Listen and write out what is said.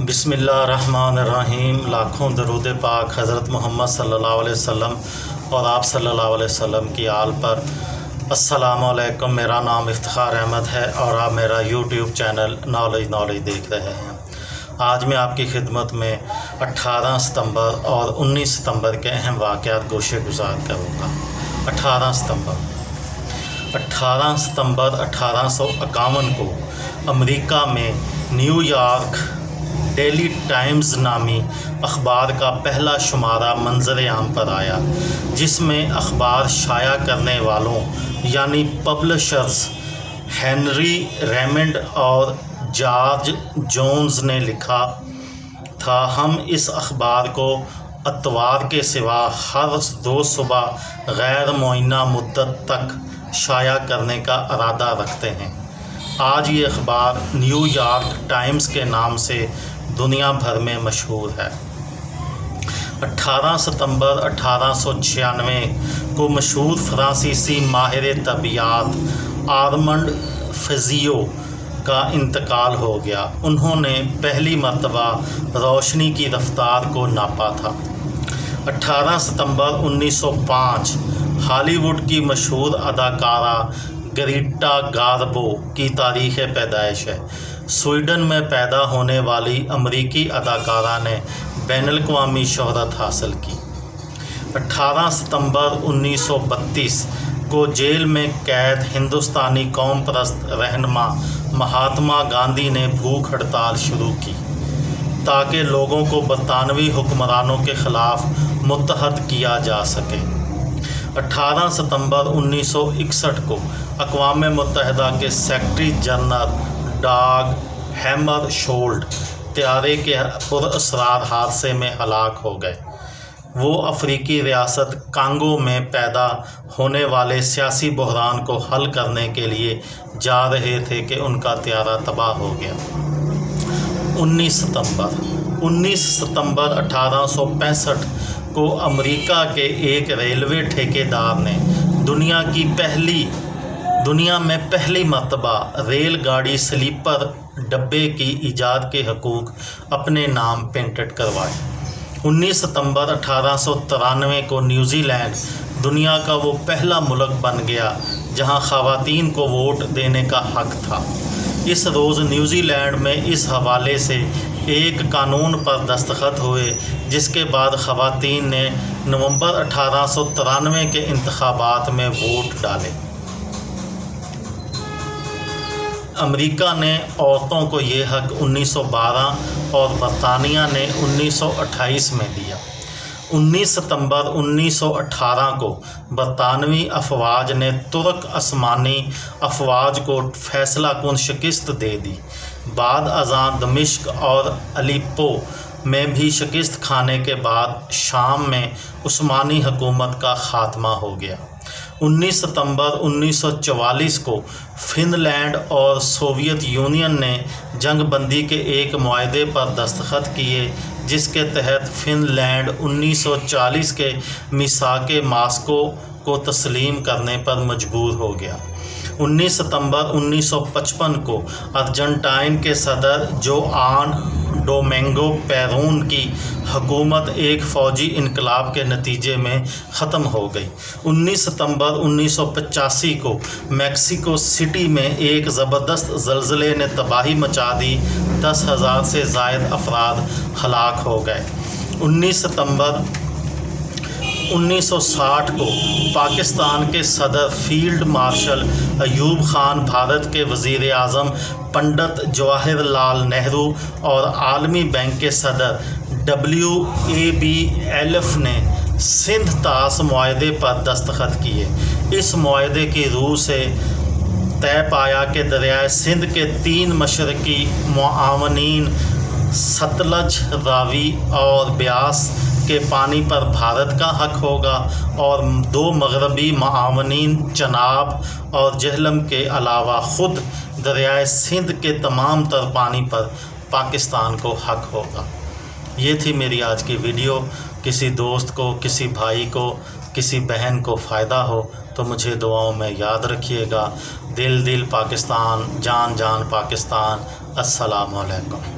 بسم اللہ الرحمن الرحیم۔ لاکھوں درود پاک حضرت محمد صلی اللہ علیہ وسلم اور آپ صلی اللہ علیہ وسلم کی آل پر۔ السلام علیکم، میرا نام افتخار احمد ہے اور آپ میرا یوٹیوب چینل نالج دیکھ رہے ہیں۔ آج میں آپ کی خدمت میں 18 ستمبر اور 19 ستمبر کے اہم واقعات گوشے گزار کروں گا۔ 18 ستمبر 1851 کو امریکہ میں نیو یارک ڈیلی ٹائمز نامی اخبار کا پہلا شمارہ منظر عام پر آیا، جس میں اخبار شائع کرنے والوں یعنی پبلشرز ہنری ریمنڈ اور جارج جونز نے لکھا تھا، ہم اس اخبار کو اتوار کے سوا ہر روز صبح غیر معینہ مدت تک شائع کرنے کا ارادہ رکھتے ہیں۔ آج یہ اخبار نیو یارک ٹائمز کے نام سے دنیا بھر میں مشہور ہے۔ 18 ستمبر 1896 کو مشہور فرانسیسی ماہر طبیعیات آرمنڈ فزیو کا انتقال ہو گیا۔ انہوں نے پہلی مرتبہ روشنی کی رفتار کو ناپا تھا۔ 18 ستمبر 1905 ہالی ووڈ کی مشہور اداکارہ گریٹا گاربو کی تاریخ پیدائش ہے۔ سویڈن میں پیدا ہونے والی امریکی اداکارہ نے بین الاقوامی شہرت حاصل کی۔ 18 ستمبر 1932 کو جیل میں قید ہندوستانی قوم پرست رہنما مہاتما گاندھی نے بھوک ہڑتال شروع کی تاکہ لوگوں کو برطانوی حکمرانوں کے خلاف متحد کیا جا سکے۔ 18 ستمبر 1961 کو اقوام متحدہ کے secretary general Dag Hammarskjold طیارے کے پراسرار حادثے میں ہلاک ہو گئے۔ وہ افریقی ریاست کانگو میں پیدا ہونے والے سیاسی بحران کو حل کرنے کے لیے جا رہے تھے کہ ان کا طیارہ تباہ ہو گیا۔ 19 ستمبر 1865 کو امریکہ کے ایک ریلوے ٹھیکیدار نے دنیا میں پہلی مرتبہ ریل گاڑی سلیپر ڈبے کی ایجاد کے حقوق اپنے نام پینٹڈ کروائے۔ 19 ستمبر 1893 کو نیوزی لینڈ دنیا کا وہ پہلا ملک بن گیا جہاں خواتین کو ووٹ دینے کا حق تھا۔ اس روز نیوزی لینڈ میں اس حوالے سے ایک قانون پر دستخط ہوئے جس کے بعد خواتین نے نومبر 1893 کے انتخابات میں ووٹ ڈالے۔ امریکہ نے عورتوں کو یہ حق 1912 اور برطانیہ نے 1928 میں دیا۔ 19 ستمبر 1918 کو برطانوی افواج نے ترک عثمانی افواج کو فیصلہ کن شکست دے دی۔ بعد ازاں دمشق اور الیپو میں بھی شکست کھانے کے بعد شام میں عثمانی حکومت کا خاتمہ ہو گیا۔ 19 ستمبر 1944 کو فن لینڈ اور سوویت یونین نے جنگ بندی کے ایک معاہدے پر دستخط کیے جس کے تحت فن لینڈ 1940 کے میثاق ماسکو کو تسلیم کرنے پر مجبور ہو گیا۔ 19 ستمبر 1955 کو ارجنٹائن کے صدر جوان ڈومینگو پیرون کی حکومت ایک فوجی انقلاب کے نتیجے میں ختم ہو گئی۔ 19 ستمبر 1985 کو میکسیکو سٹی میں ایک زبردست زلزلے نے تباہی مچا دی، 10,000 سے زائد افراد ہلاک ہو گئے۔ 19 ستمبر 1960 کو پاکستان کے صدر فیلڈ مارشل ایوب خان، بھارت کے وزیر اعظم پنڈت جواہر لال نہرو اور عالمی بینک کے صدر WABLF نے سندھ طاس معاہدے پر دستخط کیے۔ اس معاہدے کی روح سے طے پایا کہ دریائے سندھ کے 3 مشرقی معاونین ستلج، راوی اور بیاس کے پانی پر بھارت کا حق ہوگا اور 2 مغربی معاونین چناب اور جہلم کے علاوہ خود دریائے سندھ کے تمام تر پانی پر پاکستان کو حق ہوگا۔ یہ تھی میری آج کی ویڈیو۔ کسی دوست کو، کسی بھائی کو، کسی بہن کو فائدہ ہو تو مجھے دعاؤں میں یاد رکھیے گا۔ دل پاکستان، جان پاکستان۔ السلام علیکم۔